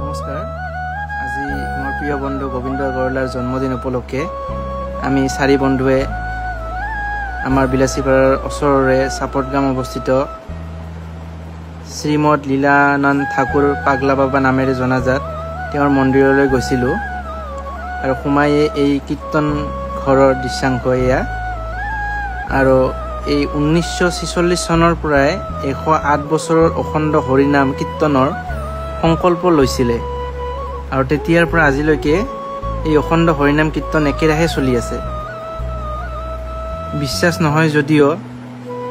নমস্কাৰ। আজি মোৰ প্ৰিয় বন্ধু গোবিন্দ আগৰৱালাৰ জন্মদিন উপলক্ষে আমি চাৰি বন্ধুৱে আমাৰ বিলাসীপাৰাৰ ওচৰৰে চাপটগাম অৱস্থিত শ্ৰীমদ লীলানন্দ ঠাকুৰ পাগলা বাবা নামেৰে জনাজাত তেওঁৰ মন্দিৰলৈ গৈছিলোঁ আৰু সোমায়ে এই কীৰ্তন ঘৰৰ দৃশ্যাংশ এয়া। আৰু এই 1946 চনৰ পৰাই 108 বছৰৰ অখণ্ড হৰিনাম কীৰ্তনৰ সংকল্প লৈছিলে আৰু তেতিয়াৰ পৰা আজিলৈকে এই অখণ্ড হৰিনাম কীৰ্তন একেৰাহে চলি আছে। বিশ্বাস নহয় যদিও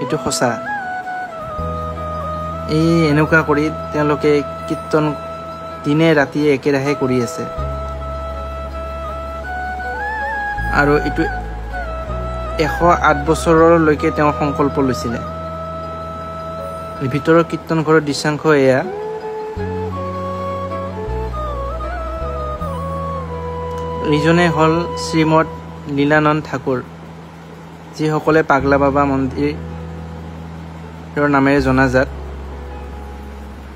এইটো সঁচা। এই এনেকুৱা কৰি তেওঁলোকে কীৰ্তন দিনে ৰাতিয়ে একেৰাহে কৰি আছে আৰু এইটো 108 বছৰলৈকে তেওঁ সংকল্প লৈছিলে। এই ভিতৰৰ কীৰ্তন ঘৰৰ দৃশ্যাংশ এয়া। এইজনে হ'ল শ্ৰীমদ লীলানন্দ ঠাকুৰ, যিসকলে পাগলা বাবা মন্দিৰৰ নামেৰে জনাজাত।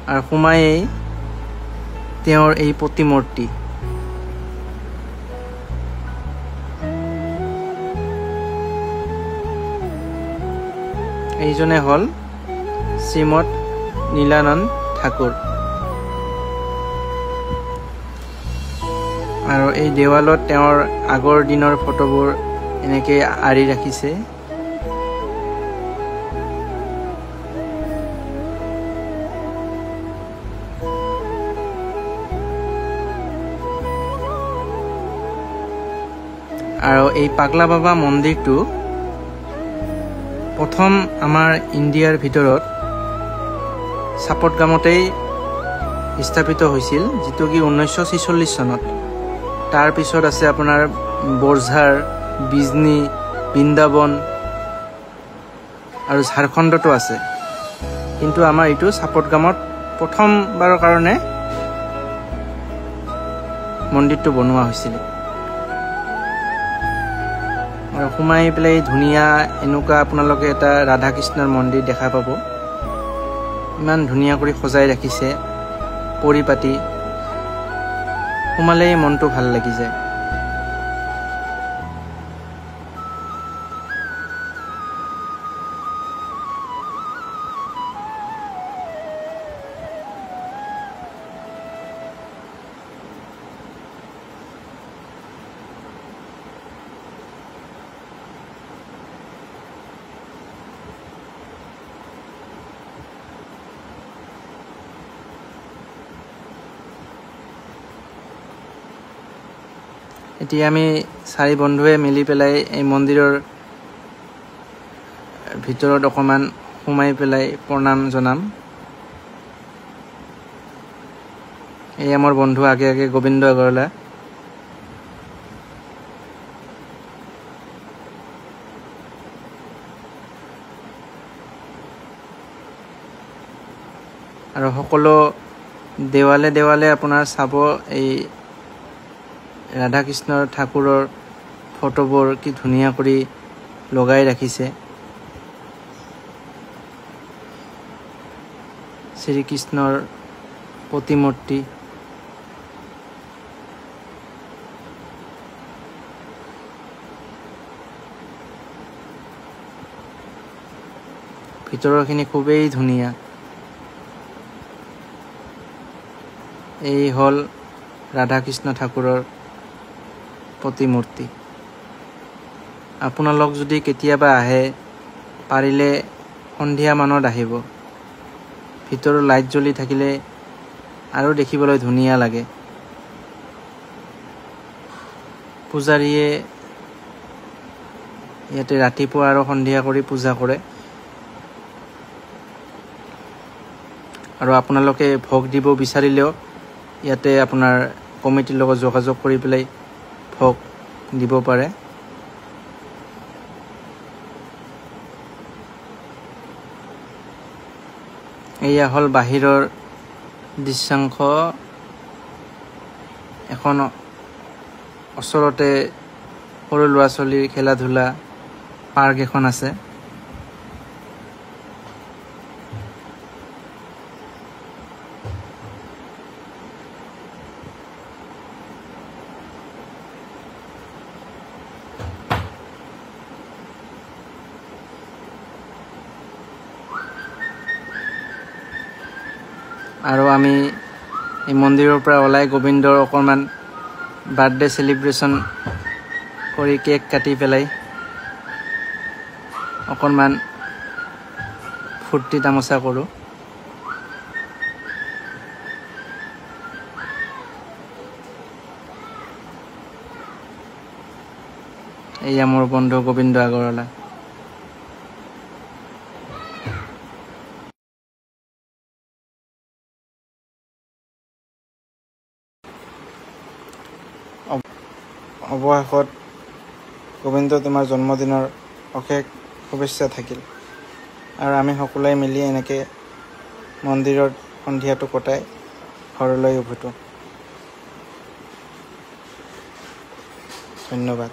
আৰু সোমায়েই তেওঁৰ এই প্ৰতিমূৰ্তি। এইজনে হ'ল শ্ৰীমদ লীলানন্দ ঠাকুৰ। আৰু এই দেৱালত তেওঁৰ আগৰ দিনৰ ফটোবোৰ এনেকৈ আঁৰি ৰাখিছে। আৰু এই পাগলা বাবা মন্দিৰটো প্ৰথম আমাৰ ইণ্ডিয়াৰ ভিতৰত চাপটগামতেই স্থাপিত হৈছিল, যিটো কি 1946 চনত। তাৰপিছত আছে আপোনাৰ বৰঝাৰ, বিজনী, বৃন্দাবন আৰু ঝাৰখণ্ডতো আছে, কিন্তু আমাৰ এইটো চাপটগামত প্ৰথমবাৰৰ কাৰণে মন্দিৰটো বনোৱা হৈছিল। আৰু সোমাই পেলাই ধুনীয়া এনেকুৱা আপোনালোকে এটা ৰাধা কৃষ্ণৰ মন্দিৰ দেখা পাব। ইমান ধুনীয়া কৰি সজাই ৰাখিছে, পৰিপাটি। সোমালেই মনটো ভাল লাগি যায়। এতিয়া আমি চাৰি বন্ধুৱে মিলি পেলাই এই মন্দিৰৰ ভিতৰত অকণমান সোমাই পেলাই প্ৰণাম জনাম। এই আমাৰ বন্ধু আগে আগে গোবিন্দ আগৰৱালা। আৰু সকলো দেৱালে দেৱালে আপোনাৰ চাব এই ৰাধা কৃষ্ণৰ ঠাকুৰৰ ফটোবোৰ কি ধুনীয়া কৰি লগাই ৰাখিছে। শ্ৰীকৃষ্ণৰ প্ৰতিমূৰ্তি। ভিতৰৰখিনি খুবেই ধুনীয়া। এই হ'ল ৰাধা কৃষ্ণ ঠাকুৰৰ প্ৰতিমূৰ্তি। আপোনালোক যদি কেতিয়াবা আহে, পাৰিলে সন্ধিয়া মানত আহিব। ভিতৰৰ লাইট জ্বলি থাকিলে আৰু দেখিবলৈ ধুনীয়া লাগে। পূজাৰীয়ে ইয়াতে ৰাতিপুৱা আৰু সন্ধিয়া কৰি পূজা কৰে। আৰু আপোনালোকে ভোগ দিব বিচাৰিলেও ইয়াতে আপোনাৰ কমিটিৰ লগত যোগাযোগ কৰি পেলাই ভোগ দিব পাৰে। এয়া হ'ল বাহিৰৰ দৃশ্যাংশ। এখন ওচৰতে সৰু ল'ৰা ছোৱালীৰ খেলা ধূলা পাৰ্ক এখন আছে। আৰু আমি এই মন্দিৰৰ পৰা ওলাই গোবিন্দৰ অকণমান বাৰ্থডে চেলিব্ৰেশ্যন কৰি কেক কাটি পেলাই অকণমান ফূৰ্তি তামচা কৰোঁ। এয়া মোৰ বন্ধু গোবিন্দ আগৰৱালা। অৱশেষত গোবিন্দ তোমাৰ জন্মদিনৰ অশেষ শুভেচ্ছা থাকিল আৰু আমি সকলোৱে মিলি এনেকৈ মন্দিৰত সন্ধিয়াটো কটাই ঘৰলৈ উভতো। ধন্যবাদ।